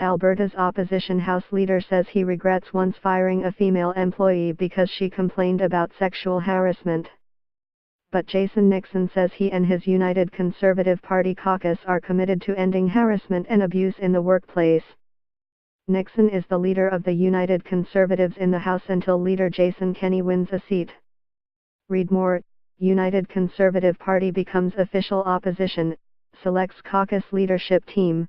Alberta's opposition House leader says he regrets once firing a female employee because she complained about sexual harassment. But Jason Nixon says he and his United Conservative Party caucus are committed to ending harassment and abuse in the workplace. Nixon is the leader of the United Conservatives in the House until leader Jason Kenney wins a seat. Read more. United Conservative Party becomes official opposition, selects caucus leadership team.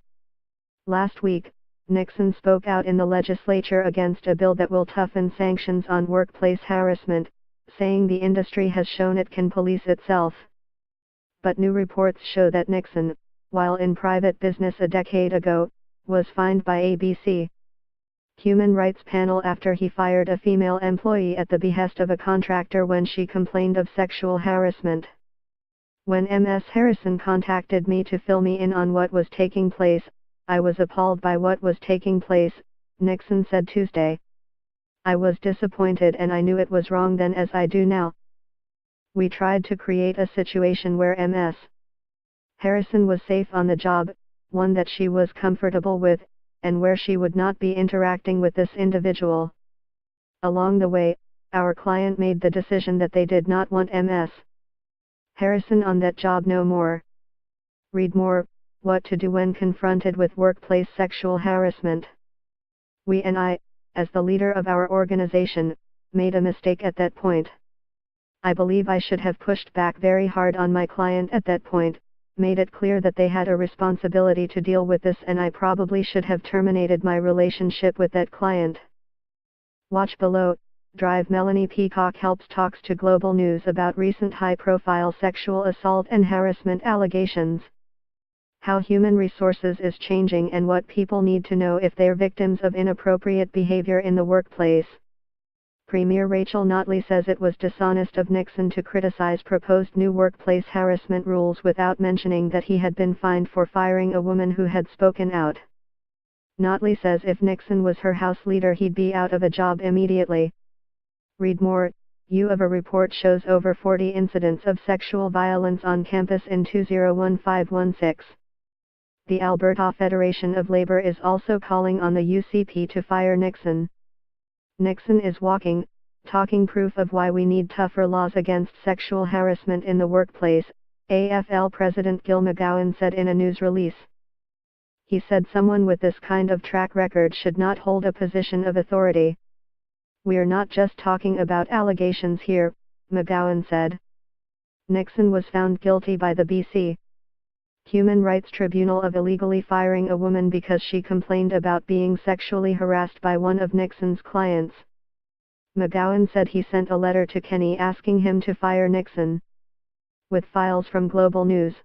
Last week, Nixon spoke out in the legislature against a bill that will toughen sanctions on workplace harassment, saying the industry has shown it can police itself. But new reports show that Nixon, while in private business a decade ago, was fined by ABC Human Rights panel after he fired a female employee at the behest of a contractor when she complained of sexual harassment. When Ms. Harrison contacted me to fill me in on what was taking place, I was appalled by what was taking place, Nixon said Tuesday. I was disappointed and I knew it was wrong then as I do now. We tried to create a situation where Ms. Harrison was safe on the job, one that she was comfortable with, and where she would not be interacting with this individual. Along the way, our client made the decision that they did not want Ms. Harrison on that job no more. Read more. What to do when confronted with workplace sexual harassment. We and I, as the leader of our organization, made a mistake at that point. I believe I should have pushed back very hard on my client at that point, made it clear that they had a responsibility to deal with this, and I probably should have terminated my relationship with that client. Watch below. Drive Melanie Peacock helps talks to Global News about recent high-profile sexual assault and harassment allegations. How human resources is changing and what people need to know if they're victims of inappropriate behavior in the workplace. Premier Rachel Notley says it was dishonest of Nixon to criticize proposed new workplace harassment rules without mentioning that he had been fined for firing a woman who had spoken out. Notley says if Nixon was her House leader he'd be out of a job immediately. Read more. A report shows over 40 incidents of sexual violence on campus in 2015-16. The Alberta Federation of Labour is also calling on the UCP to fire Nixon. Nixon is talking proof of why we need tougher laws against sexual harassment in the workplace, AFL President Gil McGowan said in a news release. He said someone with this kind of track record should not hold a position of authority. We're not just talking about allegations here, McGowan said. Nixon was found guilty by the BC Human Rights Tribunal of illegally firing a woman because she complained about being sexually harassed by one of Nixon's clients. McGowan said he sent a letter to Kenney asking him to fire Nixon. With files from Global News.